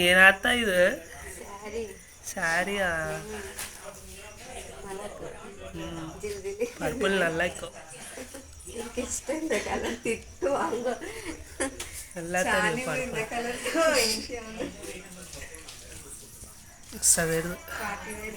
ಏನಾಗ್ತಾ ಇದು ಸ್ಯಾರಿ ಸ್ಯಾರಿಯಾ ಮಲಕು ಪರ್ಪಲ್ ನಲ್ಲೈಕು എനിക്ക് ഇഷ്ടമുണ്ട് കളർ തിട്ടു വാങ്ങോ എല്ലാത്തരും പർപ്പിൾ കളർ സവേർ പാർട്ടി വെയർ